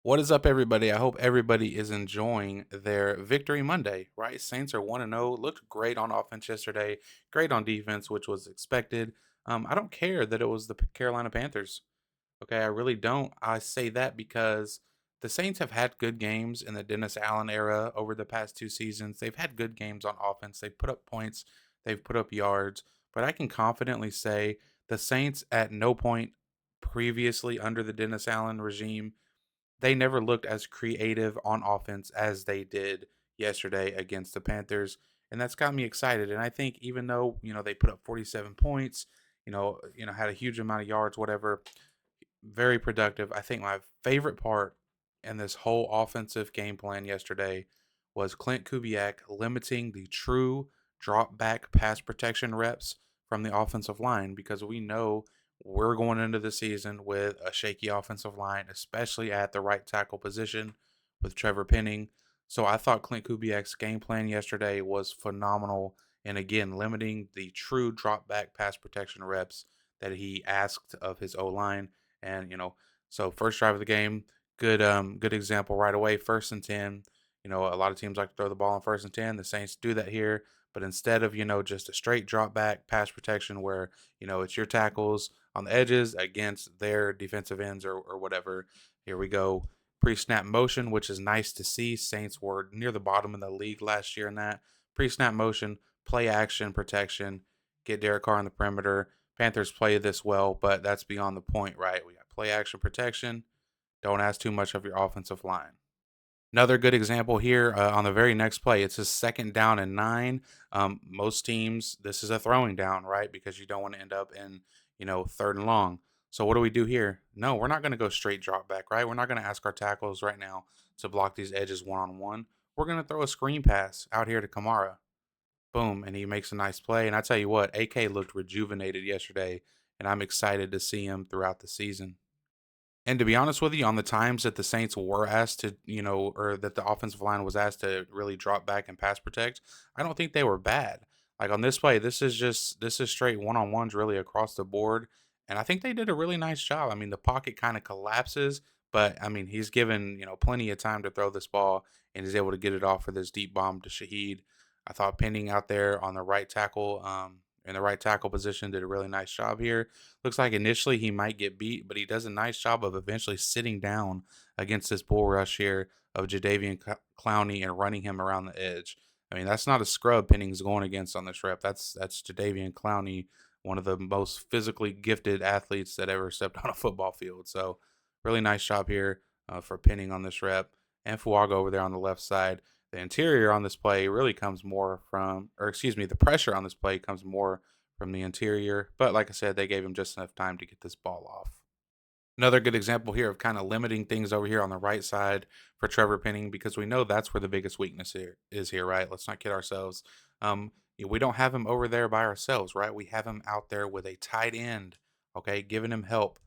What is up, everybody? I hope everybody is enjoying their Victory Monday, right? Saints are 1-0. Looked great on offense yesterday, great on defense, which was expected. I don't care that it was the Carolina Panthers. Okay, I really don't. I say that because the Saints have had good games in the Dennis Allen era over the past two seasons. They've had good games on offense. They've put up points, they've put up yards, but I can confidently say the Saints at no point previously under the Dennis Allen regime they never looked as creative on offense as they did yesterday against the Panthers, and that's got me excited. And I think even though they put up 47 points, had a huge amount of yards, whatever, very productive. I think my favorite part in this whole offensive game plan yesterday was Clint Kubiak limiting the true drop back pass protection reps from the offensive line because we know we're going into the season with a shaky offensive line, especially at the right tackle position with Trevor Penning. So I thought Clint Kubiak's game plan yesterday was phenomenal. And again, limiting the true drop back pass protection reps that he asked of his O line. And so first drive of the game, good example right away. 1st and 10. A lot of teams like to throw the ball on 1st and 10. The Saints do that here, but instead of just a straight drop back pass protection where it's your tackles on the edges against their defensive ends or whatever. Here we go. Pre-snap motion, which is nice to see. Saints were near the bottom of the league last year in that. Pre-snap motion, play action protection, get Derek Carr on the perimeter. Panthers play this well, but that's beyond the point, right? We got play action protection. Don't ask too much of your offensive line. Another good example here on the very next play. It's a 2nd down and 9. Most teams, this is a throwing down, right? Because you don't want to end up in, 3rd and long. So what do we do here? No, we're not going to go straight drop back, right? We're not going to ask our tackles right now to block these edges one on one. We're going to throw a screen pass out here to Kamara. Boom, and he makes a nice play. And I tell you what, AK looked rejuvenated yesterday, and I'm excited to see him throughout the season. And to be honest with you, on the times that the Saints were asked to, or that the offensive line was asked to really drop back and pass protect, I don't think they were bad. Like on this play, this is straight one-on-ones really across the board. And I think they did a really nice job. I mean, the pocket kind of collapses, but I mean, he's given, plenty of time to throw this ball and he's able to get it off for this deep bomb to Shaheed. I thought Penning out there on the right tackle, in the right tackle position, did a really nice job here. Looks like initially he might get beat, but he does a nice job of eventually sitting down against this bull rush here of Clowney and running him around the edge. I mean, that's not a scrub Penning's going against on this rep. That's Jadeveon Clowney, one of the most physically gifted athletes that ever stepped on a football field. So, really nice job here for Penning on this rep. And Fuaga over there on the left side. The interior on this play really comes more from, or excuse me, the pressure on this play comes more from the interior. But like I said, they gave him just enough time to get this ball off. Another good example here of kind of limiting things over here on the right side for Trevor Penning because we know that's where the biggest weakness here is here, right? Let's not kid ourselves. We don't have him over there by ourselves, right? We have him out there with a tight end, okay, giving him help,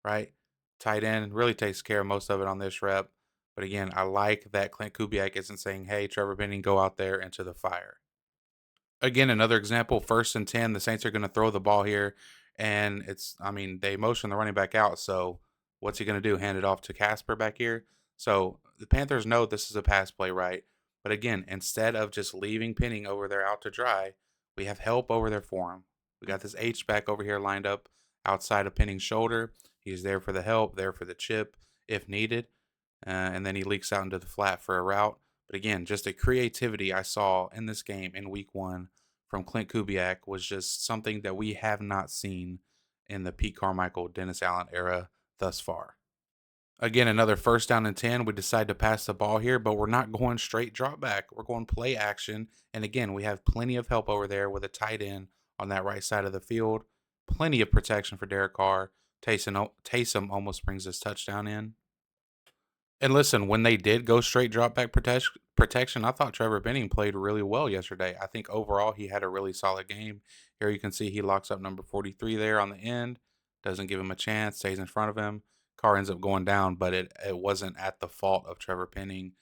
right? Tight end really takes care of most of it on this rep. But again, I like that Clint Kubiak isn't saying, "Hey, Trevor Penning, go out there into the fire." Again, another example, 1st and 10, the Saints are going to throw the ball here. And I mean, they motion the running back out. So what's he going to do? Hand it off to Casper back here? So the Panthers know this is a pass play, right? But again, instead of just leaving Penning over there out to dry, we have help over there for him. We got this H back over here lined up outside of Penning's shoulder. He's there for the help, there for the chip if needed. And then he leaks out into the flat for a route. But again, just a creativity I saw in this game in week 1 from Clint Kubiak was just something that we have not seen in the Pete Carmichael, Dennis Allen era thus far. Again, another 1st down and 10. We decide to pass the ball here, but we're not going straight drop back. We're going play action. And again, we have plenty of help over there with a tight end on that right side of the field. Plenty of protection for Derek Carr. Taysom almost brings his touchdown in. And listen, when they did go straight drop back protection, I thought Trevor Benning played really well yesterday. I think overall he had a really solid game. Here you can see he locks up number 43 there on the end, doesn't give him a chance, stays in front of him. Carr ends up going down, but it wasn't at the fault of Trevor Penning.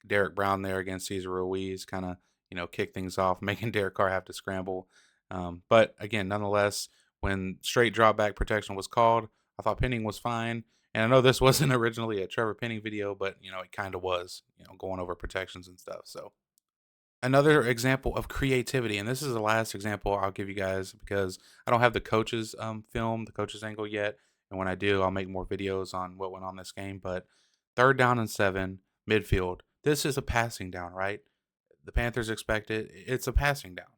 Derek Brown there against Cesar Ruiz kind of, kick things off, making Derek Carr have to scramble. But again, nonetheless, when straight drop back protection was called, I thought Penning was fine. And I know this wasn't originally a Trevor Penning video, but it kind of was, going over protections and stuff. So another example of creativity, and this is the last example I'll give you guys because I don't have the coaches film, the coaches angle yet. And when I do, I'll make more videos on what went on this game. But third down and 7, midfield. This is a passing down, right? The Panthers expect it. It's a passing down.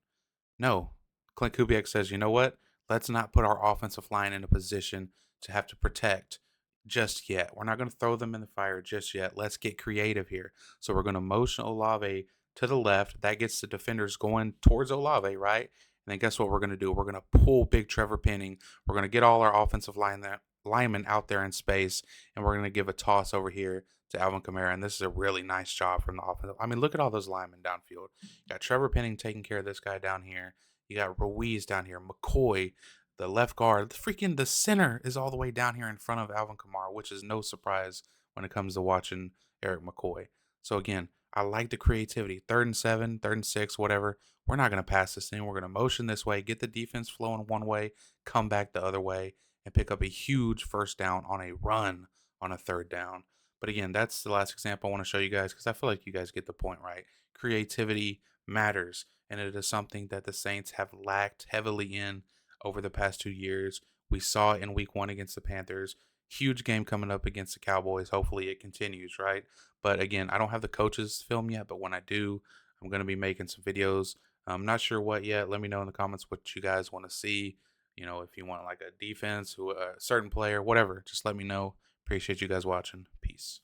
No. Clint Kubiak says, you know what? Let's not put our offensive line in a position to have to protect just yet. We're not going to throw them in the fire just yet. Let's get creative here. So we're going to motion Olave to the left. That gets the defenders going towards Olave, right? And then guess what we're going to do? We're going to pull big Trevor Penning. We're going to get all our offensive linemen out there in space, and we're going to give a toss over here to Alvin Kamara. And this is a really nice job from the offensive. I mean, look at all those linemen downfield. You got Trevor Penning taking care of this guy down here. You got Ruiz down here, McCoy, the left guard. The center is all the way down here in front of Alvin Kamara, which is no surprise when it comes to watching Eric McCoy. So again, I like the creativity. 3rd and 7, 3rd and 6, whatever. We're not going to pass this thing. We're going to motion this way, get the defense flowing one way, come back the other way, and pick up a huge first down on a run on a 3rd down. But again, that's the last example I want to show you guys because I feel like you guys get the point, right? Creativity matters, and it is something that the Saints have lacked heavily in over the past 2 years. We saw it in week 1 against the Panthers. Huge game coming up against the Cowboys. Hopefully it continues, right? But again, I don't have the coaches film yet, but when I do, I'm going to be making some videos. I'm not sure what yet. Let me know in the comments what you guys want to see. If you want like a defense, who a certain player, whatever, just let me know. Appreciate you guys watching. Peace.